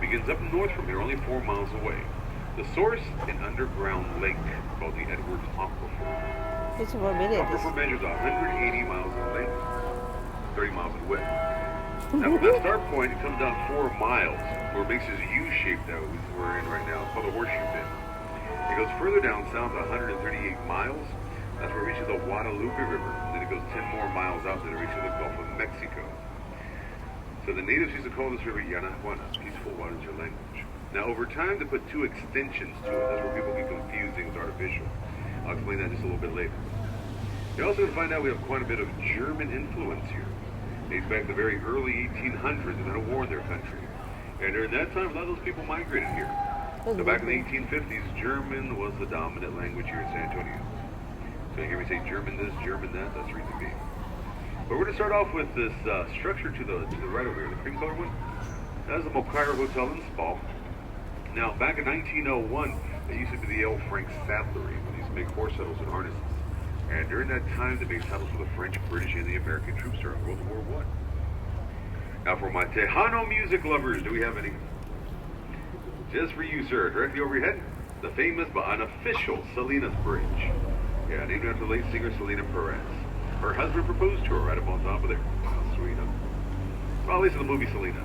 begins up north from here, only 4 miles away. The source, an underground lake called the Edwards Aquifer. It's The for a minute. aquifer measures 180 miles in length, 30 miles in width. Now from that start point, it comes down 4 miles, where it makes this U-shape that we're in right now. It's called the Horseshoe Bend. It goes further down south, 138 miles. That's where it reaches the Guadalupe River. Then it goes 10 more miles out, then it reaches the Gulf of Mexico. So the natives used to call this river Yanajuana, peaceful waters, your language. Now over time, they put 2 extensions to it. That's where people get confused, things artificial. I'll explain that just a little bit later. You're also going to find out we have quite a bit of German influence here. Dates back to the very early 1800s. They had a war in their country. And during that time, a lot of those people migrated here. So back in the 1850s, German was the dominant language here in San Antonio. So you hear me say German this, German that, that's the reason being. But we're going to start off with this structure to the right over here, the cream color one. That is the Mokaira Hotel and Spa. Now, back in 1901, it used to be the L. Frank Saddlery, when they used to make horse saddles and harnesses. And during that time, they made saddles for the French, British, and the American troops during World War I. Now, for my Tejano music lovers, do we have any? Just for you, sir, directly over your head, the famous but unofficial Salinas Bridge. Yeah, named after the late singer Selena Perez. Her husband proposed to her right up on top of there. How sweet, huh? Well, at least in the movie Selena.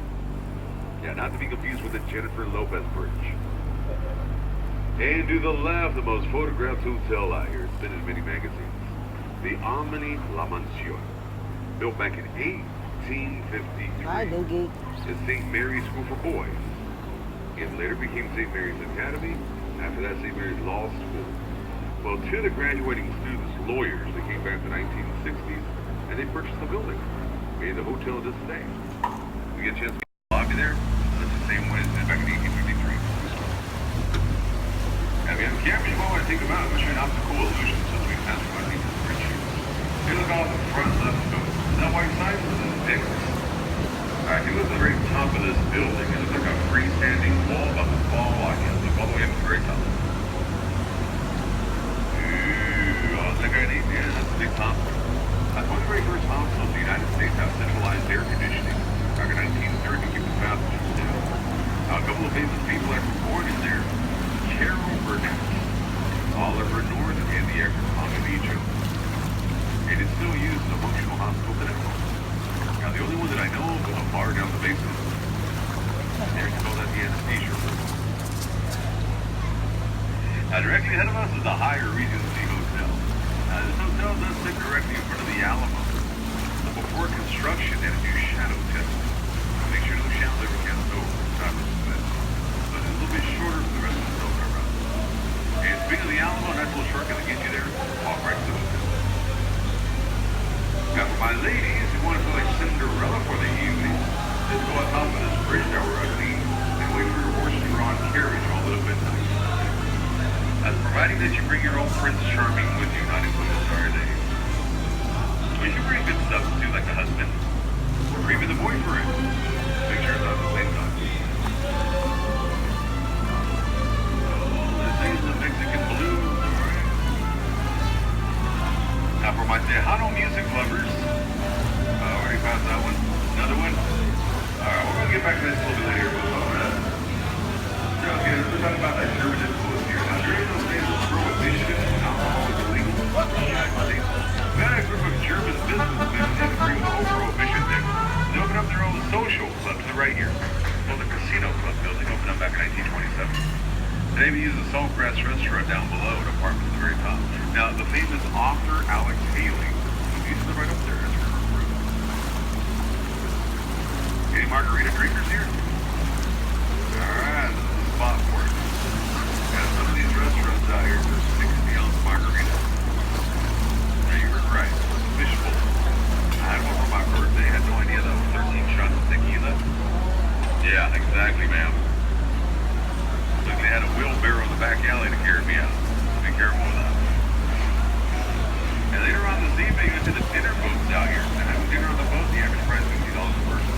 Yeah, not to be confused with the Jennifer Lopez Bridge. And to the left, the most photographed hotel out here. It's been in many magazines. The Omni La Mansion. Built back in 1853. Hi, Doogie. It's St. Mary's School for Boys. It later became St. Mary's Academy. After that, St. Mary's Law School. Well, 2 of the graduating students, lawyers, they came back in the 1960s, and they purchased the building. Made the hotel this day. We get a chance to go to the lobby there. That's the same one as back in 1853. Now, if you have a camera, you might want to take them out. I'm showing optical illusion so that we can ask what I need to bridge you. Take a look off the front left coast. Is that white side? This is Dix. Alright, if you look at the very top of this building, it looks like a freestanding wall about the fall walk. You look all the way up to the very top. Ooh, oh, that's a neat. Yeah, that's a big hospital. That's one of the very first hospitals in the United States to have centralized air conditioning. Back in 1930, keep the passengers down. Now, a couple of famous people that were born in there. Carol Burnett, Oliver North, and the actor Tommy Lee Jones. It is still used as a functional hospital today. Now, the only one that I know of with a bar down the basement, they call that the anesthesia room. Now, directly ahead of us is the Hyatt Regency Hotel. Now, this hotel does sit directly in front of the Alamo. So before construction, they had to do shadow testing. Make sure no shadows ever cast over. So it's a little bit shorter than the rest of the hotel around. And speaking of the Alamo, that's a little shortcut to get you there. Walk right to the hotel. Now, for my ladies who want to feel like Cinderella for the evening, just go on top of this bridge that we're underneath and wait for your horse-drawn carriage all lit up at night. That's providing that you bring your own Prince Charming with you, not including Star Days. But you bring good stuff too, like the husband, or even the boyfriend. Make sure it's not the same time. This is the Mexican blues, alright? Now for my Tejano music lovers, already found that one. Another one. Alright, we're going to get back to this a little bit later. Okay, let's talk about that German influence here. Now, during those days of prohibition and alcohol was illegal in the United States, we had a group of German businessmen that agreed with the whole prohibition thing. They opened up their own social club to the right here. Called the Casino Club building, opened up back in 1927. Today we use the Saltgrass restaurant down below and apartments at the very top. Now, the famous author Alex Haley, he's right up there. That's her room. Any margarita drinkers here? Alright, this is the spot for it. Yeah, some of these restaurants out here for 60-ounce margaritas. Now, you heard right. Fishbowl. I had one for my birthday. I had no idea that was 13 shots of tequila. Yeah, exactly, ma'am. Look, they had a wheelbarrow in the back alley to carry me out. Be careful with that. And later on this evening, I went to the dinner boats out here. And having dinner on the boat, the average price is $50 a person.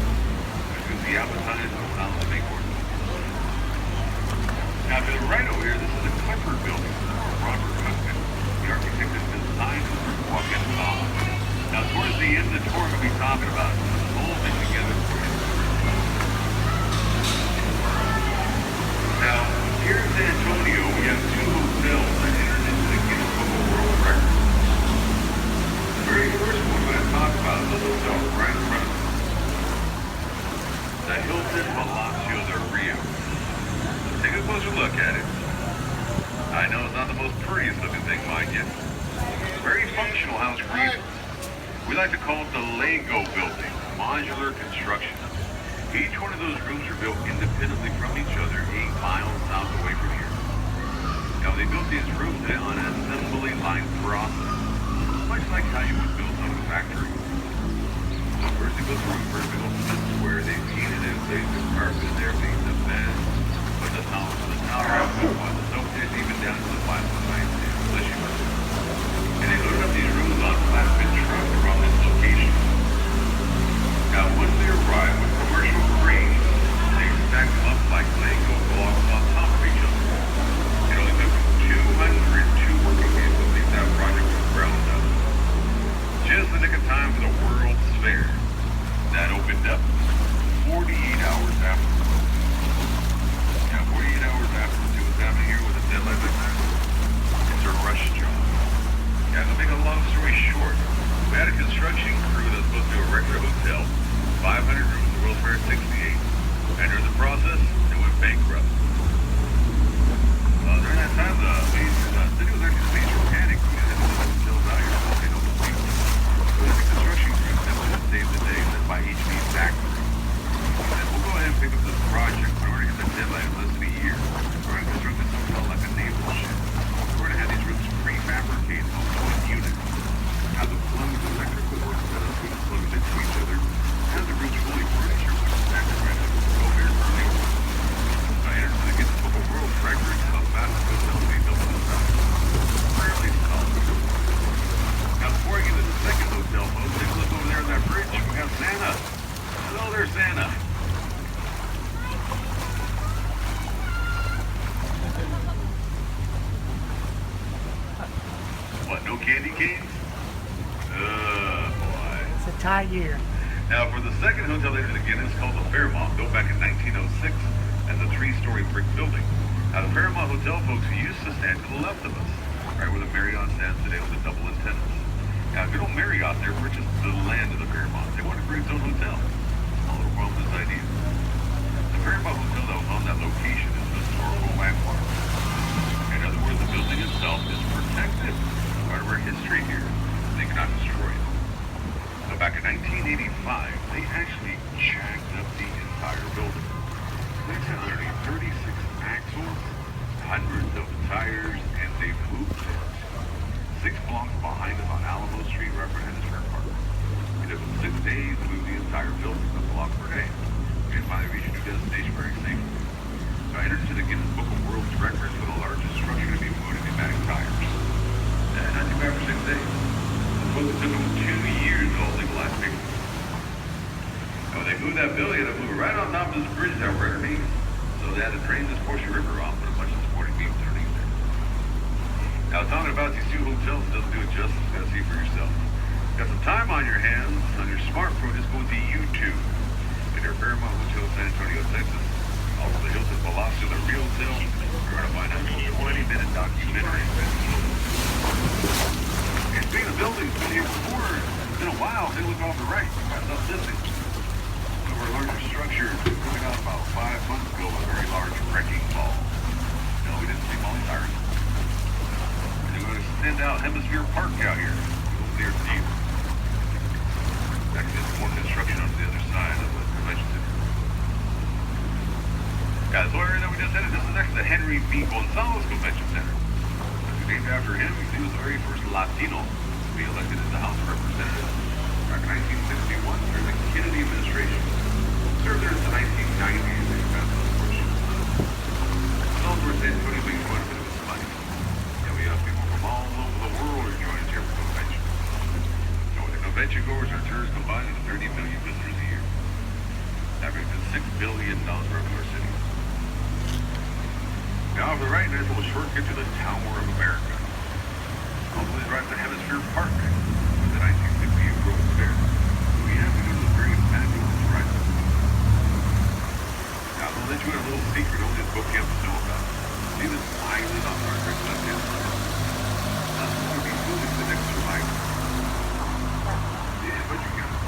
Which is the appetizer and the main course. Now, to the right over here, this is the Clipper building. Robert Cookman. The architect has designed the walk-in hall. Now, towards the end of the tour, we'll be talking about the whole thing together for you. closer look at it. I know it's not the most prettiest looking thing, mind you. Very functional house created. We like to call it the Lego building, modular construction. Each one of those rooms are built independently from each other, 8 miles south away from here. Now, they built these rooms on an assembly line process, much like how you would build on a factory. So first they built the room, first they built the square, they painted it, placed the carpet there, made the bed, put the towel for the tower outfit, on the soap dish, even down to the final night issue. And they loaded up these rooms on flatbed trucks around this location. Now, once they arrived with commercial cranes, they stacked them up like Lego blocks on top of each other. It only took 202 working days to complete that project from the ground up. Just the nick of time for the World's Fair. That opened up 48 hours after. Yeah, 48 hours after. See what's happening here with a deadline like that? It's a rush job. Yeah, to make a long story short, we had a construction crew that was supposed to erect a hotel, 500 rooms, the World's Fair 68, and during the process, it went bankrupt. During that time, the city was actually in major panic. We had to let hotels out here, so they don't sleep. So the construction crew simply to save the day, led by HB Factory. He said, we'll go ahead and pick up this project, but we're going to get the deadline in less than a year. We're going to construct this hotel like a naval ship. We're going to have these rooms prefabricated on one unit. Have the plumbing and electrical work set up so it's plugged into each other. Have the rooms fully furnished, which is exactly right now. Go here early. I entered to get the book of world records of fast hotels being built on the side. Rarely solid. Now, before I get to the second hotel, folks, take a look over there on that bridge. We have Santa. Hello there, Santa. What, no candy canes? Boy. It's a tie year. Now, for the second hotel they did again, it's called the Fairmont, built back in 1906 as a 3-story brick building. Now, the Fairmont Hotel, folks, used to stand to the left of us, right where the Marriott stands today with the double antennas. Now, good old Marriott there purchased the land of the Fairmont. They wanted to create its own hotel. Small little problem with this idea. The Fairmont Hotel that was on that location is a historical landmark. In other words, the building itself is protected. Part of our history here. They cannot destroy it. So back in 1985, they actually jacked up the entire building. They had underneath 36 axles, hundreds of tires, and they moved it. 6 blocks behind us on Alamo Street, right behind the Fair Park. It took them 6 days to move the entire building, a block per day. And finally reached a new destination very safely. So I entered into the Guinness Book of World Records for the largest structure to be moved in pneumatic tires. Not too bad for 6 days. It took them 2 years to all legalize people. And when they moved that building, they moved it right on top of this bridge that we're underneath. So they had to drain this portion river off, put a bunch of supporting beams underneath there. Now, talking about these 2 hotels doesn't do it justice. You gotta see for yourself. Got some time on your hands, on your smartphone, just go to YouTube. In their Fairmont Hotel, San Antonio, Texas. Also the Hilton Palacio, the Real Hotel. You're gonna find a 20-minute documentary. And speaking of buildings, been here before. It's been a while. They look off the right. Got stuff missing. One of our larger structures coming out about 5 months ago was a very large wrecking ball. No, we didn't see Molly Cyrus. And they're going to extend out Hemisphere Park out here. Near theater. Actually, there's more construction on the other side of the convention center. Yeah, this area that we just entered, this is next to the Henry B. Gonzalez Convention Center. Named after him, he was the very first Latino to be elected as the House of Representatives back in 1961 during the Kennedy administration. Served there until 1990 and then passed on the portion. It's also where San Antonio being quite a bit of its money. Yeah, we have people from all over the world who join us here for the convention. So with the convention goers and tourists combined, with 30 million visitors a year. That brings in $6 billion revenue to our city. Now, over the right, there's a little shortcut to the Tower of America. Hopefully, it's right to Hemisphere Park, with the 1968 World's Fair. So we have to go to the very fabulous ride. Now, I'll let you in a little secret only this book campus know about. See this island on our great left-hand side? That's going to be moving to the next survivor. Yeah, but you got it.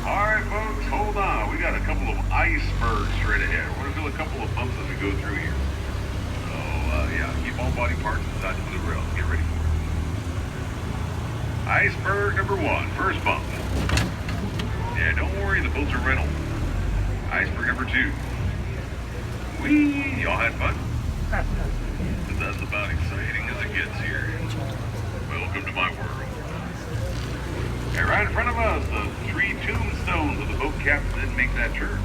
All right, folks, hold on. We got a couple of icebergs straight ahead. We're going to feel a couple of bumps as we go through here. number one, first bump. Yeah, don't worry, the boats are rental. Iceberg number two. Whee! Y'all had fun? But that's about exciting as it gets here. Welcome to my world. Hey, right in front of us, the 3 tombstones of the boat captain didn't make that turn.